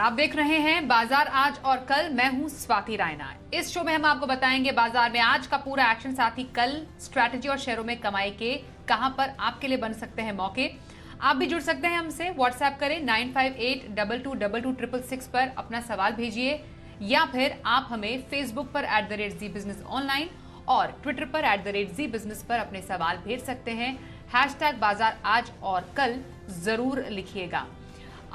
आप देख रहे हैं बाजार आज और कल। मैं हूं स्वाति रायना। इस शो में हम आपको बताएंगे बाजार में आज का पूरा एक्शन, साथ ही कल स्ट्रैटेजी और शेयरों में कमाई के कहां पर आपके लिए बन सकते हैं मौके। आप भी जुड़ सकते हैं हमसे। व्हाट्सएप करें 9582226666 पर अपना सवाल भेजिए, या फिर आप हमें फेसबुक पर @ZBusiness ऑनलाइन और ट्विटर पर @ZBusiness पर अपने सवाल भेज सकते हैं। हैशटैग बाजार आज और कल जरूर लिखिएगा।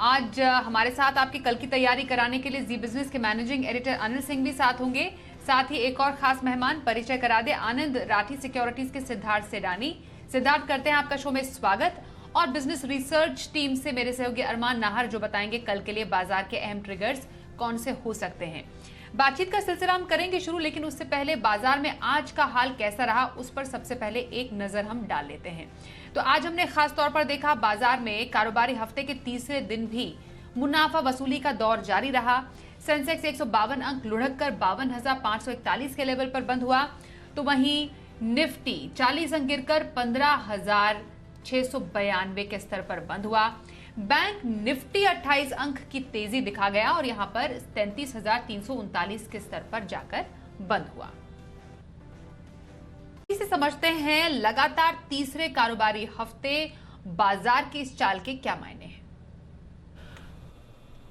आज हमारे साथ आपकी कल की तैयारी कराने के लिए जी बिजनेस के मैनेजिंग एडिटर अनिल सिंह भी साथ होंगे। साथ ही एक और खास मेहमान, परिचय करा दे, आनंद राठी सिक्योरिटीज के सिद्धार्थ सेडानी। सिद्धार्थ, करते हैं आपका शो में स्वागत। और बिजनेस रिसर्च टीम से मेरे सहयोगी अरमान नाहर जो बताएंगे कल के लिए बाजार के अहम ट्रिगर्स कौन से हो सकते हैं। बातचीत का सिलसिला हम करेंगे शुरू, लेकिन उससे पहले बाजार में आज का हाल कैसा रहा उस पर सबसे पहले एक नजर हम डाल लेते हैं। तो आज हमने खास तौर पर देखा बाजार में कारोबारी हफ्ते के तीसरे दिन भी मुनाफा वसूली का दौर जारी रहा। सेंसेक्स 152 अंक लुढ़क कर 52,541 के लेवल पर बंद हुआ, तो वहीं निफ्टी 40 अंक गिरकर 15,692 के स्तर पर बंद हुआ। बैंक निफ्टी 28 अंक की तेजी दिखा गया और यहां पर 33,339 के स्तर पर जाकर बंद हुआ। इसे समझते हैं लगातार तीसरे कारोबारी हफ्ते बाजार की इस चाल के क्या मायने हैं।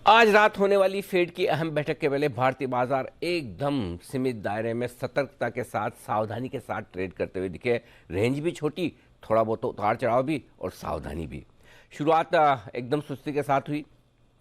आज रात होने वाली फेड की अहम बैठक के पहले भारतीय बाजार एकदम सीमित दायरे में सतर्कता के साथ, सावधानी के साथ ट्रेड करते हुए दिखे। रेंज भी छोटी, थोड़ा बहुत उतार चढ़ाव भी और सावधानी भी। शुरुआत एकदम सुस्ती के साथ हुई,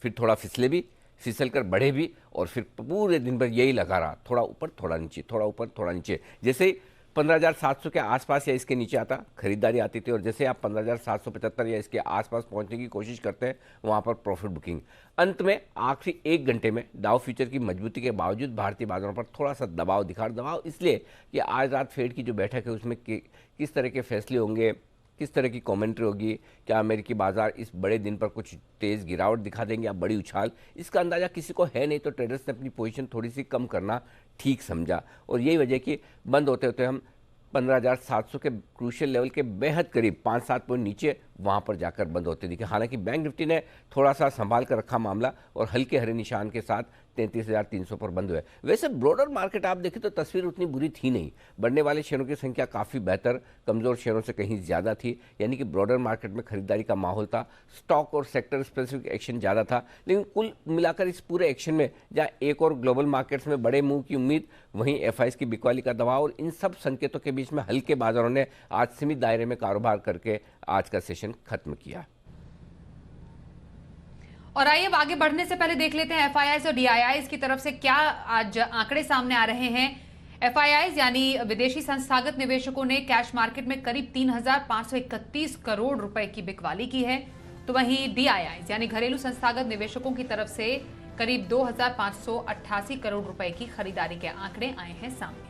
फिर थोड़ा फिसल कर बढ़े भी, और फिर पूरे दिन भर यही लगा रहा, थोड़ा ऊपर थोड़ा नीचे, थोड़ा ऊपर थोड़ा नीचे। जैसे ही 15,700 के आसपास या इसके नीचे आता, खरीदारी आती थी, और जैसे आप 15,775 या इसके आसपास पहुंचने की कोशिश करते हैं, वहां पर प्रॉफिट बुकिंग। अंत में आखिरी 1 घंटे में डाउ फ्यूचर की मजबूती के बावजूद भारतीय बाजारों पर थोड़ा सा दबाव दिखा। दबाव इसलिए कि आज रात फेड की जो बैठक है उसमें किस तरह के फैसले होंगे, किस तरह की कमेंट्री होगी, क्या अमेरिकी बाजार इस बड़े दिन पर कुछ तेज़ गिरावट दिखा देंगे या बड़ी उछाल, इसका अंदाज़ा किसी को है नहीं। तो ट्रेडर्स ने अपनी पोजीशन थोड़ी सी कम करना ठीक समझा, और यही वजह कि बंद होते होते हम 15,700 के क्रूशियल लेवल के बेहद करीब 5-7 पॉइंट नीचे वहां पर जाकर बंद होते दिखे। हालांकि बैंक निफ्टी ने थोड़ा सा संभाल कर रखा मामला और हल्के हरे निशान के साथ 33,300 पर बंद हुए। वैसे ब्रॉडर मार्केट आप देखें तो तस्वीर उतनी बुरी थी नहीं। बढ़ने वाले शेयरों की संख्या काफ़ी बेहतर, कमज़ोर शेयरों से कहीं ज़्यादा थी, यानी कि ब्रॉडर मार्केट में खरीदारी का माहौल था। स्टॉक और सेक्टर स्पेसिफिक एक्शन ज़्यादा था, लेकिन कुल मिलाकर इस पूरे एक्शन में जहाँ एक और ग्लोबल मार्केट्स में बड़े मूव की उम्मीद, वहीं एफआईएस की बिकवाली का दबाव, और इन सब संकेतों के बीच में हल्के बाजारों ने आज सीमित दायरे में कारोबार करके आज का सेशन खत्म किया। और आइए अब आगे बढ़ने से पहले देख लेते हैं एफआईआईज और डीआईआईज की तरफ से क्या आज आंकड़े सामने आ रहे हैं। एफआईआईज यानी विदेशी संस्थागत निवेशकों ने कैश मार्केट में करीब 3,531 करोड़ रुपए की बिकवाली की है, तो वहीं डीआईआईज यानी घरेलू संस्थागत निवेशकों की तरफ से करीब 2,588 करोड़ रुपए की खरीदारी के आंकड़े आए हैं सामने।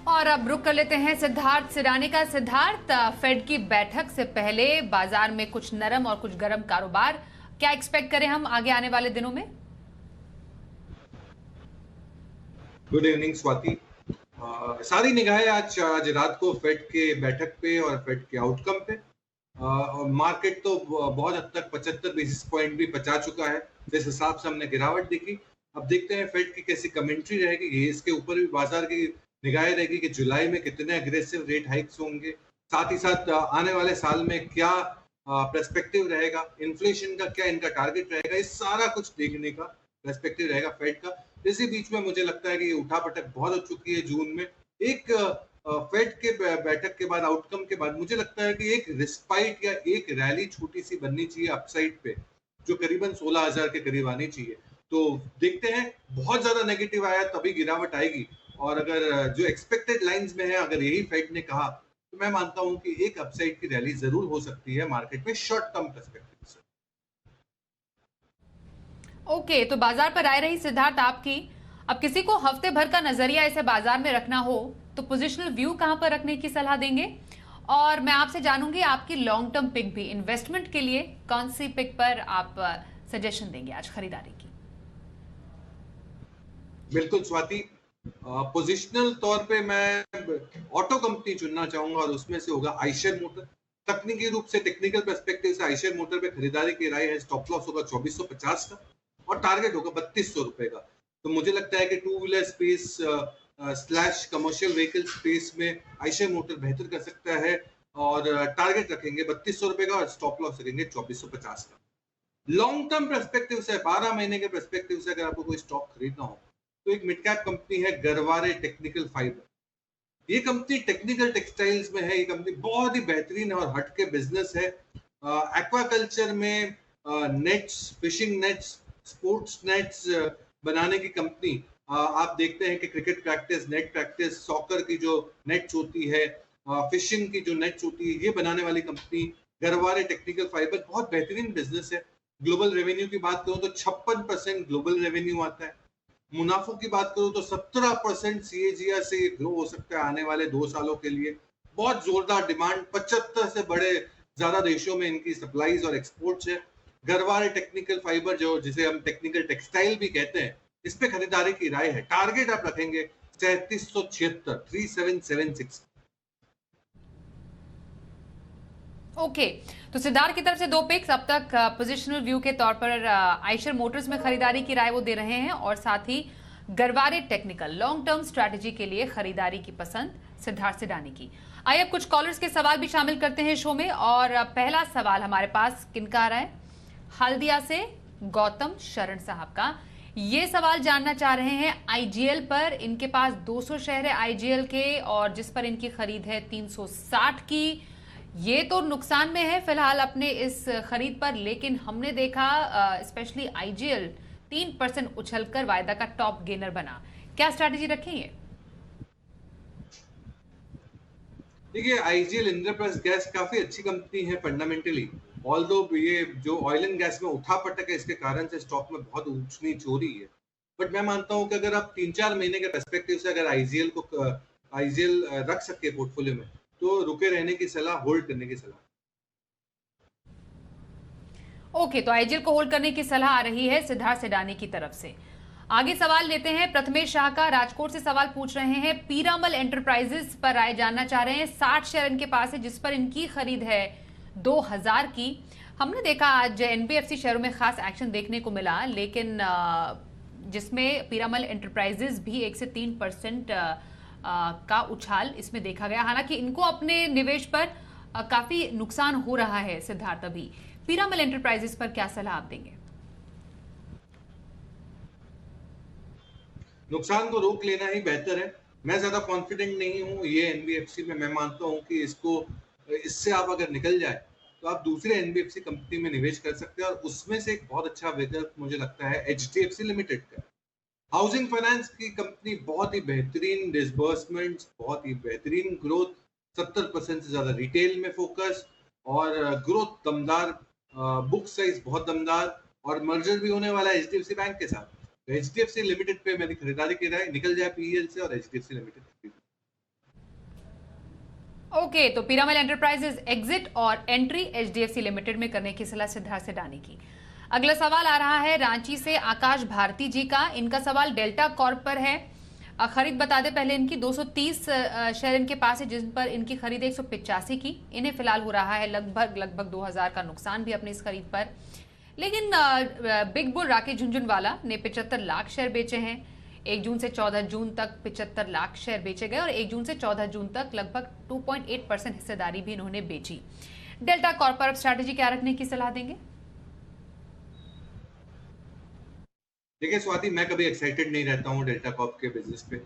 और अब रुक कर लेते हैं सिद्धार्थ सेडानी का। सिद्धार्थ, फेड की बैठक से पहले बाजार में कुछ नरम और कुछ गर्म कारोबार, क्या एक्सपेक्ट करें हम आगे आने वाले दिनों में? Good evening Swati. सारी निगाहें आज रात को फेड के बैठक पे और फेड के आउटकम पे। मार्केट तो बहुत हद तक 75 बेसिस पॉइंट भी पचा चुका है, जिस हिसाब से हमने गिरावट देखी। अब देखते हैं फेड की कैसी कमेंट्री रहेगी, इसके ऊपर भी बाजार की निगाहें रहेगी कि जुलाई में कितने अग्रेसिव रेट हाइक्स होंगे, साथ ही साथ आने वाले साल में क्या पर्सपेक्टिव रहेगा, इन्फ्लेशन का क्या इनका टारगेट रहेगा, इस सारा कुछ देखने का पर्सपेक्टिव रहेगा फेड का। इसी बीच में मुझे लगता है कि ये उठापटक बहुत हो चुकी है जून में। एक फेड के बैठक के बाद, आउटकम के बाद, मुझे लगता है कि एक रिस्पाइट या एक रैली छोटी सी बननी चाहिए अपसाइड पे, जो करीबन 16,000 के करीब आनी चाहिए। तो देखते हैं, बहुत ज्यादा नेगेटिव आया तभी गिरावट आएगी, और अगर जो एक्सपेक्टेड लाइंस में है, अगर यही फेड ने कहा, तो मैं मानता हूं कि एक अपसाइड की रैली जरूर हो सकती है मार्केट में शॉर्ट टर्म पर्सपेक्टिव से। ओके, तो बाजार पर आए रही सिद्धार्थ आपकी। अब किसी को हफ्ते भर का नजरिया ऐसे बाजार में रखना हो तो पोजिशनल व्यू कहां पर रखने की सलाह देंगे? और मैं आपसे जानूंगी आपकी लॉन्ग टर्म पिक भी, इन्वेस्टमेंट के लिए कौन सी पिक पर आप सजेशन देंगे आज खरीदारी की? बिल्कुल स्वाति, पोजिशनल तौर पे मैं ऑटो कंपनी चुनना चाहूंगा, और उसमें से होगा आइशर मोटर। तकनीकी रूप से टेक्निकल पर्सपेक्टिव से आइशर मोटर पे खरीदारी की राय है। स्टॉप लॉस होगा 2450 का और टारगेट होगा 3200 रुपए का। तो मुझे लगता है कि two wheeler space slash commercial vehicle space में आइशर मोटर बेहतर कर सकता है और टारगेट रखेंगे 3200 रुपए का और स्टॉप लॉस रखेंगे 2450 का। लॉन्ग टर्म पर्सपेक्टिव से 12 महीने के पर्सपेक्टिव से अगर आपको कोई स्टॉक खरीदना हो तो एक मिड कैप कंपनी है गरवारे टेक्निकल फाइबर। ये कंपनी टेक्निकल टेक्सटाइल्स में है। ये कंपनी बहुत ही बेहतरीन और हटके बिजनेस है। एक्वाकल्चर में nets, fishing nets, sports nets बनाने की कंपनी। आप देखते हैं कि cricket practice, net practice, soccer की जो नेट्स होती है, फिशिंग की जो नेट्स होती है, ये बनाने वाली कंपनी गरवारे टेक्निकल फाइबर बहुत बेहतरीन बिजनेस है। ग्लोबल रेवेन्यू की बात करूं तो 56% ग्लोबल रेवेन्यू आता है। मुनाफों की बात करूं तो 17% CAGR से ये ग्रो हो सकता है आने वाले 2 सालों के लिए। बहुत जोरदार डिमांड, 75 से बड़े ज्यादा देशों में इनकी सप्लाईज और एक्सपोर्ट्स है। गरवारे टेक्निकल फाइबर जो जिसे हम टेक्निकल टेक्सटाइल भी कहते हैं, इस पे खरीदारी की राय है। टारगेट आप रखेंगे 3776। ओके, तो सिद्धार्थ की तरफ से 2 पिक्स अब तक पोजिशनल व्यू के तौर पर आइशर मोटर्स में खरीदारी की राय वो दे रहे हैं और साथ ही Garware technical long term strategy के लिए खरीदारी की पसंद सिद्धार्थ सिडानी की। आइए अब कुछ कॉलर्स के सवाल भी शामिल करते हैं शो में और पहला सवाल हमारे पास किनका आ रहा है? हल्दिया से गौतम शरण साहब का। ये सवाल जानना चाह रहे हैं IGL पर। इनके पास 200 शेयर है IGL के और जिस पर इनकी खरीद है 360 की। ये तो नुकसान में है फिलहाल अपने इस खरीद पर, लेकिन हमने देखा स्पेशली IGL 3% उछलकर वायदा का टॉप गेनर बना। क्या स्ट्रैटेजी रखेंगे? देखिए, IGL इंद्रप्रस्थ गैस काफी अच्छी कंपनी है फंडामेंटली। ऑल्दो ये जो ऑयल एंड गैस में उठा पटक है, इसके कारण से स्टॉक में बहुत ऊंच नीच हो रही है। बट मैं मानता हूं कि अगर आप 3-4 महीने के पर्सपेक्टिव से अगर IGL रख सके पोर्टफोलियो में तो रुके रहने की सलाह, होल्ड करने की सलाह। ओके, तो IGL को होल्ड करने की सलाह आ रही है सिद्धार्थ सिडानी की तरफ से। आगे सवाल लेते हैं प्रथमेश शाह का। राजकोट से सवाल पूछ रहे हैं, पीरामल एंटरप्राइजेस पर राय जानना चाह रहे हैं। 60 शेयर इनके पास है जिस पर इनकी खरीद है 2000 की। हमने देखा आज NBFC शेयरों में खास एक्शन देखने को मिला, लेकिन जिसमें पीरामल एंटरप्राइजेस भी 1 से 3% का उछाल इसमें देखा गया। हालांकि इनको अपने निवेश पर काफी नुकसान हो रहा है। सिद्धार्थ, अभी पीरामल एंटरप्राइजेस पर क्या सलाह आप देंगे? नुकसान को रोक लेना ही बेहतर है। मैं ज्यादा कॉन्फिडेंट नहीं हूँ ये NBFC में। मैं मानता हूँ कि इससे आप अगर निकल जाए तो आप दूसरे NBFC कंपनी में निवेश कर सकते हैं और उसमें से एक बहुत अच्छा विकल्प मुझे लगता है HDFC लिमिटेड का। हाउसिंग फाइनेंस की कंपनी, बहुत ही बेहतरीन डिसबर्समेंट्स, बहुत ही बेहतरीन ग्रोथ, 70% से ज्यादा रिटेल में फोकस और ग्रोथ दमदार, बुक साइज बहुत दमदार और मर्जर भी होने वाला है HDFC बैंक के साथ। तो HDFC लिमिटेड पे मेरी खरीदारी की राय, निकल जाए PEL से और HDFC लिमिटेड। ओके, तो पीरामल एंटरप्राइजेस एग्जिट और एंट्री HDFC लिमिटेड में करने की सलाह सिद्धार्थ सिडानी की। अगला सवाल आ रहा है रांची से आकाश भारती जी का। इनका सवाल डेल्टा कॉर्प पर है। खरीद बता दे पहले इनकी 230 शेयर इनके पास है जिन पर इनकी खरीद 185 की। इन्हें फिलहाल हो रहा है लगभग 2000 का नुकसान भी अपनी इस खरीद पर। लेकिन बिग बुल राकेश झुंझुनवाला ने 75 लाख शेयर बेचे हैं। 1 जून से 14 जून तक 75 लाख शेयर बेचे गए और 1 जून से 14 जून तक लगभग 2.8% हिस्सेदारी भी इन्होंने बेची। डेल्टा कॉर्प पर स्ट्रैटेजी क्या रखने की सलाह देंगे? देखिए स्वाति, मैं कभी एक्साइटेड नहीं रहता हूँ डेल्टा कॉर्प के बिजनेस पे।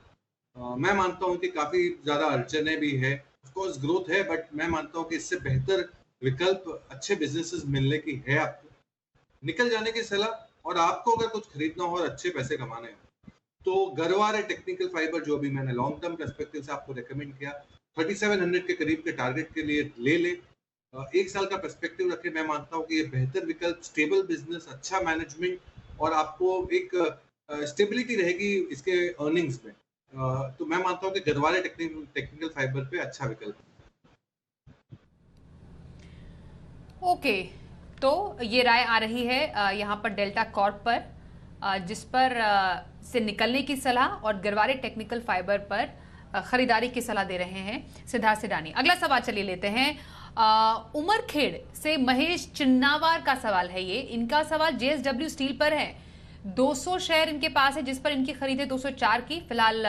मैं मानता हूँ कि काफी ज्यादा अड़चने भी है, ऑफ कोर्स ग्रोथ है, बट मैं मानता हूँ कि इससे बेहतर विकल्प, अच्छे बिजनेसेस मिलने की है आपको। निकल जाने की सलाह। और आपको अगर कुछ खरीदना हो और अच्छे पैसे कमाने हो तो गरवारे टेक्निकल फाइबर, जो अभी मैंने लॉन्ग टर्म पर्सपेक्टिव से आपको रेकमेंड किया, 3700 के करीब के टारगेट के लिए ले 1 साल का पर्सपेक्टिव रखे। मैं मानता हूँ कि ये बेहतर विकल्प, स्टेबल बिजनेस, अच्छा मैनेजमेंट और आपको एक स्टेबिलिटी रहेगी इसके अर्निंग्स में। तो मैं मानता हूँ कि गरवारे टेक्निकल फाइबर पे अच्छा विकल्प। ओके, तो ये राय आ रही है यहाँ पर डेल्टा कॉर्प पर, जिस पर से निकलने की सलाह और गरवारे टेक्निकल फाइबर पर खरीदारी की सलाह दे रहे हैं सिद्धार्थ सिडानी। अगला सवाल चलिए लेते हैं उमरखेड़ से महेश चिन्नावार का सवाल है ये। इनका सवाल जेएसडब्ल्यू स्टील पर है। 200 शेयर इनके पास है जिस पर इनकी खरीद है 204 की। फिलहाल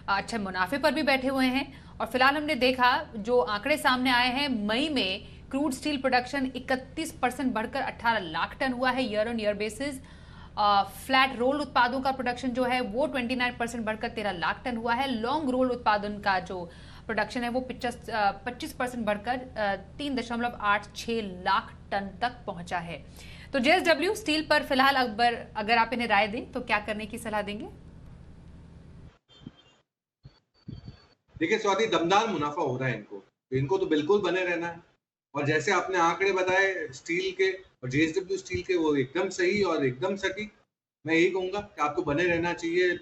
अच्छे मुनाफे पर भी बैठे हुए हैं। और फिलहाल हमने देखा जो आंकड़े सामने आए हैं, मई में क्रूड स्टील प्रोडक्शन 31% बढ़कर 18 लाख टन हुआ है year on year basis. Flat roll उत्पादों का प्रोडक्शन जो है वो 29% बढ़कर 13 लाख टन हुआ है। लॉन्ग रोल उत्पादन का जो प्रोडक्शन है वो 25% बढ़कर 3.86 लाख टन तक पहुंचा है। तो जेएसडब्ल्यू स्टील पर फिलहाल अगर आप इन्हें राय दें तो क्या करने की सलाह देंगे? देखिए स्वाति, दमदार मुनाफा हो रहा है इनको तो बिल्कुल बने रहना है। और जैसे आपने आंकड़े बताए स्टील के और जेएसडब्ल्यू स्टील के, वो एकदम सही और एकदम सटीक। मैं यही कहूंगा कि आपको बने रहना चाहिए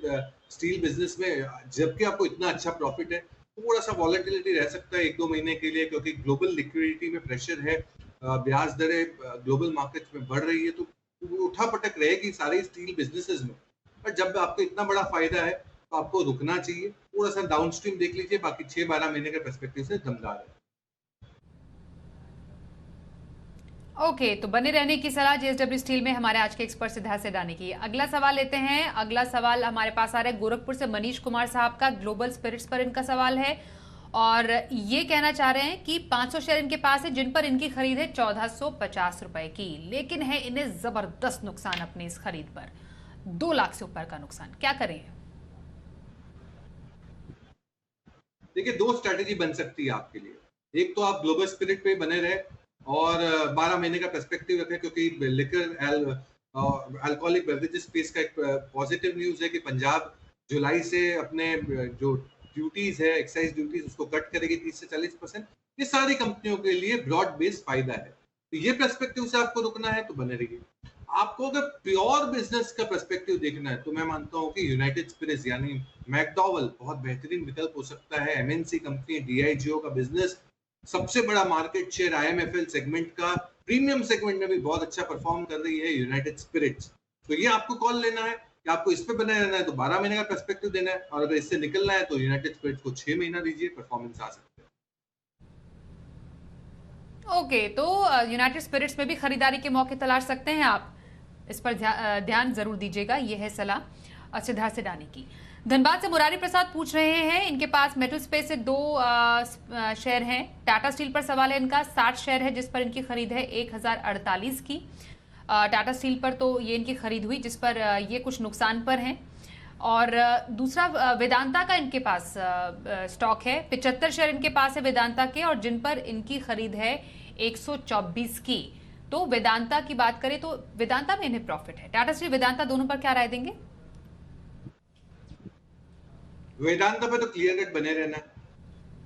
स्टील बिजनेस में। जबकि आपको इतना अच्छा प्रॉफिट है, थोड़ा सा वॉलेटिलिटी रह सकता है 1-2 महीने के लिए, क्योंकि ग्लोबल लिक्विडिटी में प्रेशर है, ब्याज दरें ग्लोबल मार्केट में बढ़ रही है, तो उठा पटक रहेगी सारे स्टील बिजनेसेस में। पर जब आपको इतना बड़ा फायदा है तो आपको रुकना चाहिए, थोड़ा सा डाउनस्ट्रीम देख लीजिए। बाकी 6-12 महीने के पर्सपेक्टिव से दमदार है। ओके, तो बने रहने की सलाह जेएसडब्ल्यू स्टील में हमारे आज के एक्सपर्ट सिद्धार्थ सेडानी की। अगला सवाल लेते हैं। अगला सवाल हमारे पास आ रहा है गोरखपुर से मनीष कुमार साहब का। ग्लोबल स्पिरिट्स पर इनका सवाल है और ये कहना चाह रहे हैं कि 500 शेयर इनके पास है जिन पर इनकी खरीद है 1450 रुपए की, लेकिन है इन्हें जबरदस्त नुकसान अपनी इस खरीद पर, 2 लाख से ऊपर का नुकसान। क्या करें? देखिए, 2 स्ट्रेटेजी बन सकती है आपके लिए। एक तो आप ग्लोबल स्पिरिट पे बने रहे और 12 महीने का पर्सपेक्टिव रखें, क्योंकि लिकर अल्कोहलिक बेवरेजेस स्पेस का एक पॉजिटिव न्यूज है कि पंजाब जुलाई से अपने जो ड्यूटीज है, एक्साइज ड्यूटीज, उसको कट करेगी 30 से 40%। ये सारी कंपनियों के लिए ब्रॉड बेस्ड फायदा है। तो ये पर्सपेक्टिव से आपको रुकना है तो बने रहिए। आपको अगर प्योर बिजनेस का पर्सपेक्टिव देखना है तो मैं मानता हूं कि यूनाइटेड स्पिरिट्स यानी मैकडॉवेल बहुत बेहतरीन विकल्प हो सकता है। एमएनसी कंपनी, डीआईजीओ का बिजनेस, सबसे बड़ा मार्केट शेयर आईएमएफएल सेगमेंट का, प्रीमियम सेगमेंट में भी बहुत अच्छा परफॉर्म कर रही है यूनाइटेड स्पिरिट्स। तो ये आपको कॉल लेना है कि आपको इस पे बने रहना है तो 12 महीने का पर्सपेक्टिव देना है, और अगर इससे निकलना है तो यूनाइटेड स्पिरिट्स को 6 महीना दीजिए, परफॉर्मेंस आ सकता है। ओके, तो यूनाइटेड स्पिरिट्स में भी खरीदारी के मौके तलाश सकते हैं आप। इस पर ध्यान जरूर दीजिएगा। यह है सलाह सिद्धार्थ सेडानी की। धनबाद से मुरारी प्रसाद पूछ रहे हैं, इनके पास मेटल स्पेस से 2 शेयर हैं। टाटा स्टील पर सवाल है इनका, 60 शेयर है जिस पर इनकी खरीद है 1048 की। टाटा स्टील पर तो ये इनकी खरीद हुई जिस पर ये कुछ नुकसान पर हैं। और दूसरा वेदांता का इनके पास स्टॉक है, 75 शेयर इनके पास है वेदांता के, और जिन पर इनकी खरीद है 124 की। तो वेदांता की बात करें तो वेदांता में इन्हें प्रॉफिट है। टाटा स्टील, वेदांता दोनों पर क्या राय देंगे? वेदांता पे तो क्लियर कट बने रहना है।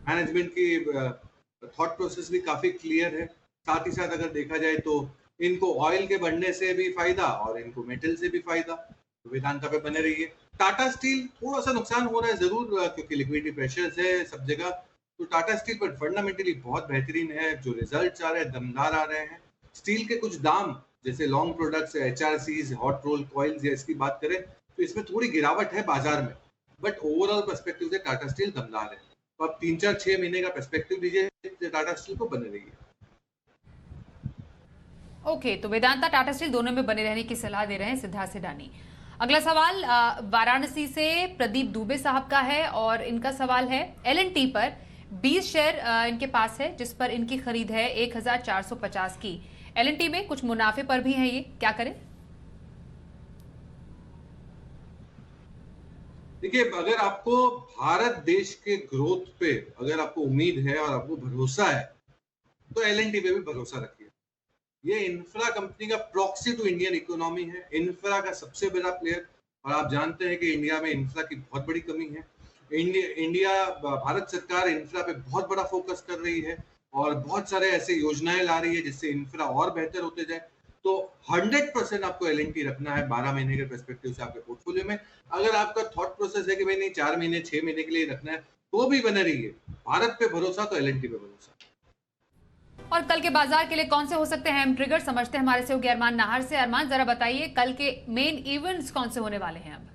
मैनेजमेंट की थॉट प्रोसेस भी काफी क्लियर है। साथ ही साथ अगर देखा जाए तो इनको ऑयल के बढ़ने से भी फायदा और इनको मेटल से भी फायदा, तो वेदांता पे बने रहिए। टाटा स्टील थोड़ा सा नुकसान हो रहा है जरूर, क्योंकि लिक्विडिटी प्रेशर्स है सब जगह। तो टाटा स्टील पर फंडामेंटली बहुत बेहतरीन है, जो रिजल्ट्स आ रहे हैं दमदार आ रहे हैं। स्टील के कुछ दाम जैसे लॉन्ग प्रोडक्ट्स, एचआरसीज, हॉट रोल कॉइल्स या इसकी बात करें तो इसमें थोड़ी गिरावट है बाजार में, बट ओवरऑल पर्सपेक्टिव से टाटा स्टील दमदार है। तो आप 3-4-6 महीने का पर्सपेक्टिव दीजिए टाटा स्टील को, बने रहिए। ओके, तो वेदांता, टाटा स्टील दोनों में बने रहने की सलाह दे रहे हैं सिद्धार्थ सेडानी। अगला सवाल वाराणसी से प्रदीप दुबे साहब का है और इनका सवाल है एल&टी पर 20 शेयर इनके पास है जिस पर इनकी खरीद है 1450 की। एल&टी में कुछ मुनाफे पर भी है, ये क्या करें? देखिए, अगर आपको भारत देश के ग्रोथ पे अगर आपको उम्मीद है और आपको भरोसा है तो एल&टी पे भी भरोसा रखिए। ये इंफ्रा कंपनी का प्रॉक्सी टू इंडियन इकोनॉमी है, इंफ्रा का सबसे बड़ा प्लेयर, और आप जानते हैं कि इंडिया में इंफ्रा की बहुत बड़ी कमी है। भारत सरकार इंफ्रा पे बहुत बड़ा फोकस कर रही है और बहुत सारे ऐसे योजनाएं ला रही है जिससे इंफ्रा और बेहतर होते जाए। तो 100% आपको एल&टी रखना है 12 महीने के पर्सपेक्टिव से आपके पोर्टफोलियो में। अगर आपका थॉट प्रोसेस है कि भाई नहीं 4 महीने 6 महीने के लिए रखना है तो भी बने रहिए। भारत पे भरोसा तो एल&टी पे भरोसा। और कल के बाजार के लिए कौन से हो सकते हैं ट्रिगर, समझते हैं हमारे सहयोगी अरमान नाहर से। अरमान, जरा बताइए कल के मेन इवेंट्स कौन से होने वाले हैं? अब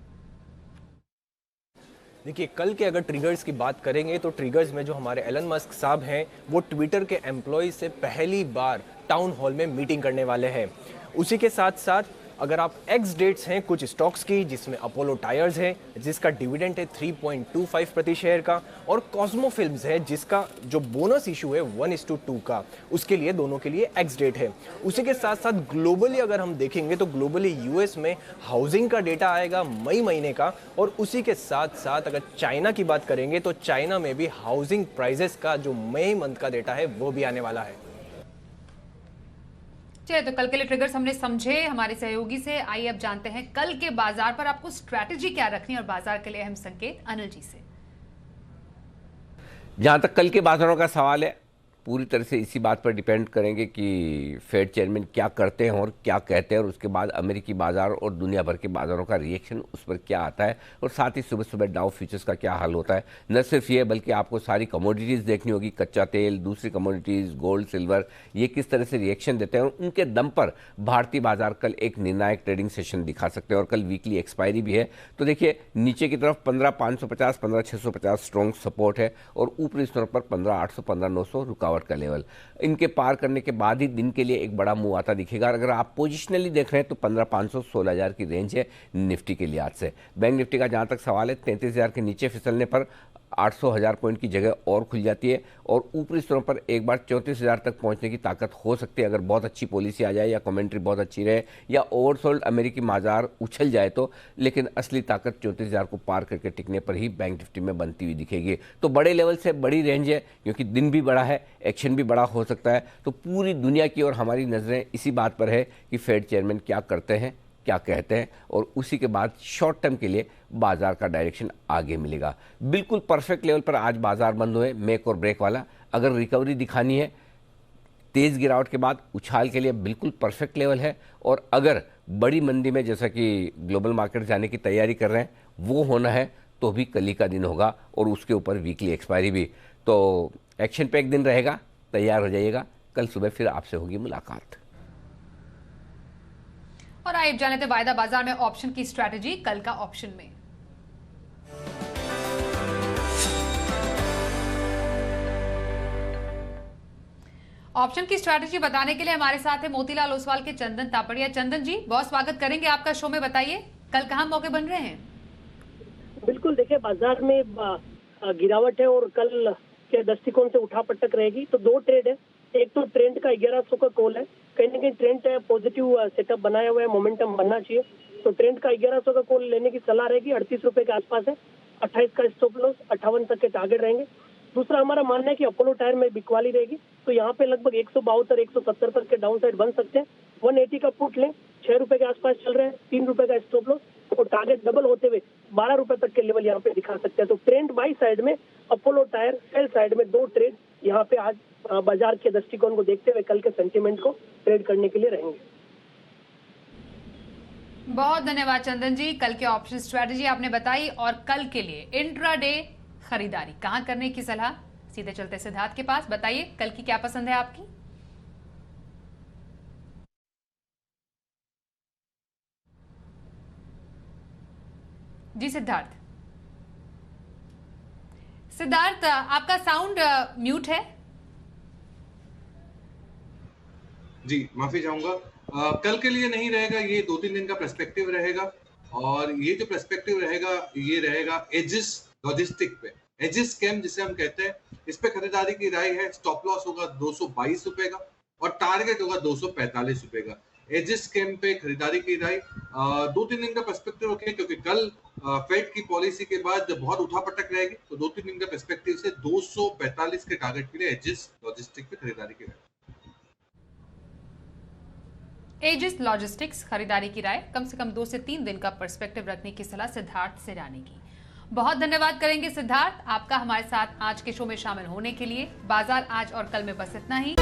देखिए, कल के अगर ट्रिगर्स की बात करेंगे तो ट्रिगर्स में जो हमारे एलन मस्क साहब हैं वो ट्विटर के एम्प्लॉय से पहली बार टाउन हॉल में मीटिंग करने वाले हैं। उसी के साथ साथ अगर आप एक्स डेट्स हैं कुछ स्टॉक्स की, जिसमें अपोलो टायर्स है जिसका डिविडेंड है 3.25 प्रति शेयर का, और कॉस्मो फिल्म्स है जिसका जो बोनस इशू है 1:2 का, उसके लिए दोनों के लिए एक्स डेट है। उसी के साथ साथ ग्लोबली अगर हम देखेंगे तो ग्लोबली यूएस में हाउसिंग का डेटा आएगा मई महीने का, और उसी के साथ साथ अगर चाइना की बात करेंगे तो चाइना में भी हाउसिंग प्राइजेस का जो मई मंथ का डेटा है वो भी आने वाला है। चलिए, तो कल के लिए ट्रिगर्स हमने समझे हमारे सहयोगी से। आइए अब जानते हैं कल के बाजार पर आपको स्ट्रैटेजी क्या रखनी है और बाजार के लिए अहम संकेत अनिल जी से। जहां तक कल के बाजारों का सवाल है, पूरी तरह से इसी बात पर डिपेंड करेंगे कि फेड चेयरमैन क्या करते हैं और क्या कहते हैं, और उसके बाद अमेरिकी बाजार और दुनिया भर के बाजारों का रिएक्शन उस पर क्या आता है, और साथ ही सुबह सुबह डाउ फ्यूचर्स का क्या हाल होता है। न सिर्फ ये बल्कि आपको सारी कमोडिटीज़ देखनी होगी, कच्चा तेल, दूसरी कमोडिटीज़, गोल्ड, सिल्वर, ये किस तरह से रिएक्शन देते हैं, और उनके दम पर भारतीय बाजार कल एक निर्णायक ट्रेडिंग सेशन दिखा सकते हैं। और कल वीकली एक्सपायरी भी है, तो देखिए नीचे की तरफ 15,550, 15,650 स्ट्रॉन्ग सपोर्ट है, और ऊपरी स्तर पर 15,800, 15,900 रुकावट का लेवल। इनके पार करने के बाद ही दिन के लिए एक बड़ा मूव आता दिखेगा। अगर आप पोजिशनली देख रहे हैं तो 15,500, 16,000 की रेंज है निफ्टी के लिहाज से। बैंक निफ्टी का जहां तक सवाल है, 33,000 के नीचे फिसलने पर 800,000 पॉइंट की जगह और खुल जाती है, और ऊपरी स्तरों पर एक बार 34,000 तक पहुंचने की ताकत हो सकती है अगर बहुत अच्छी पॉलिसी आ जाए, या कमेंट्री बहुत अच्छी रहे, या ओवरसोल्ड अमेरिकी बाजार उछल जाए तो। लेकिन असली ताकत 34,000 को पार करके टिकने पर ही बैंक निफ्टी में बनती हुई दिखेगी। तो बड़े लेवल से बड़ी रेंज है, क्योंकि दिन भी बड़ा है, एक्शन भी बड़ा हो सकता है। तो पूरी दुनिया की और हमारी नज़रें इसी बात पर है कि फेड चेयरमैन क्या करते हैं, क्या कहते हैं, और उसी के बाद शॉर्ट टर्म के लिए बाजार का डायरेक्शन आगे मिलेगा। बिल्कुल परफेक्ट लेवल पर आज बाजार बंद हुए, मेक और ब्रेक वाला। अगर रिकवरी दिखानी है तेज गिरावट के बाद, उछाल के लिए बिल्कुल परफेक्ट लेवल है। और अगर बड़ी मंदी में जैसा कि ग्लोबल मार्केट जाने की तैयारी कर रहे हैं वो होना है, तो भी कल ही का दिन होगा, और उसके ऊपर वीकली एक्सपायरी भी। तो एक्शन पे एक दिन रहेगा, तैयार हो जाइएगा। कल सुबह फिर आपसे होगी मुलाकात। और आइए जाने थे वायदा बाजार में ऑप्शन की स्ट्रैटेजी कल का ऑप्शन में। ऑप्शन की स्ट्रैटेजी बताने के लिए हमारे साथ है मोतीलाल ओसवाल के चंदन तापड़िया। चंदन जी, बहुत स्वागत करेंगे आपका शो में। बताइए कल कहां मौके बन रहे हैं? बिल्कुल, देखिए बाजार में गिरावट है और कल के दृष्टिकोण से उठा पटक रहेगी। तो दो ट्रेड है, एक तो ट्रेंड का 1100 का कॉल है, कहीं ना कहीं ट्रेंड पॉजिटिव सेटअप बनाया हुआ है, मोमेंटम बनना चाहिए। तो ट्रेंड का 1100 का कॉल लेने की सलाह रहेगी। 38 रुपए के आसपास है, 28 का स्टॉप लॉस, 58 तक के टारगेट रहेंगे। दूसरा हमारा मानना है कि अपोलो टायर में बिकवाली रहेगी, तो यहाँ पे लगभग 172, 170 तक के डाउन साइड बन सकते हैं। 180 का पुट लें, 6 रुपए के आसपास चल रहे हैं, 3 रुपए का स्टॉप लॉस, और टारगेट डबल होते हुए 12 रुपए तक के लेवल यहाँ पे दिखा सकते हैं। तो ट्रेंड बाई साइड में, अपोलो टायर सेल साइड में दो ट्रेड यहाँ पे आज बाजार के दृष्टिकोण को देखते हुए कल के सेंटीमेंट को ट्रेड करने के लिए रहेंगे। बहुत धन्यवाद चंदन जी, कल के ऑप्शन स्ट्रेटजी आपने बताई। और कल के लिए इंट्राडे खरीदारी कहां करने की सलाह? सीधे चलते सिद्धार्थ के पास। बताइए कल की क्या पसंद है आपकी? जी सिद्धार्थ। सिद्धार्थ, आपका साउंड म्यूट है। जी माफी चाहूंगा। कल के लिए नहीं रहेगा, ये 2-3 दिन का पर्सपेक्टिव रहेगा, और ये जो पर्सपेक्टिव रहेगा ये रहेगा एजिस लॉजिस्टिक पे। एजिस कैम जिसे हम कहते हैं, इस पे खरीदारी की राय है। स्टॉप लॉस होगा 222 रुपए का और टारगेट होगा 245 रुपए का। एजिस कैम पे खरीदारी की राय। 2-3 दिन का पर्सपेक्टिव रखें, क्योंकि कल फेड की पॉलिसी के बाद बहुत उठापटक रहेगी। तो 2-3 दिन का पर्सपेक्टिव से 245 के टारगेट के लिए एजिस लॉजिस्टिक पे खरीदारी की राय। एजिस लॉजिस्टिक्स खरीदारी की राय, कम से कम 2 से 3 दिन का पर्सपेक्टिव रखने की सलाह सिद्धार्थ सिरानी की। बहुत धन्यवाद करेंगे सिद्धार्थ आपका हमारे साथ आज के शो में शामिल होने के लिए। बाजार आज और कल में बस इतना ही।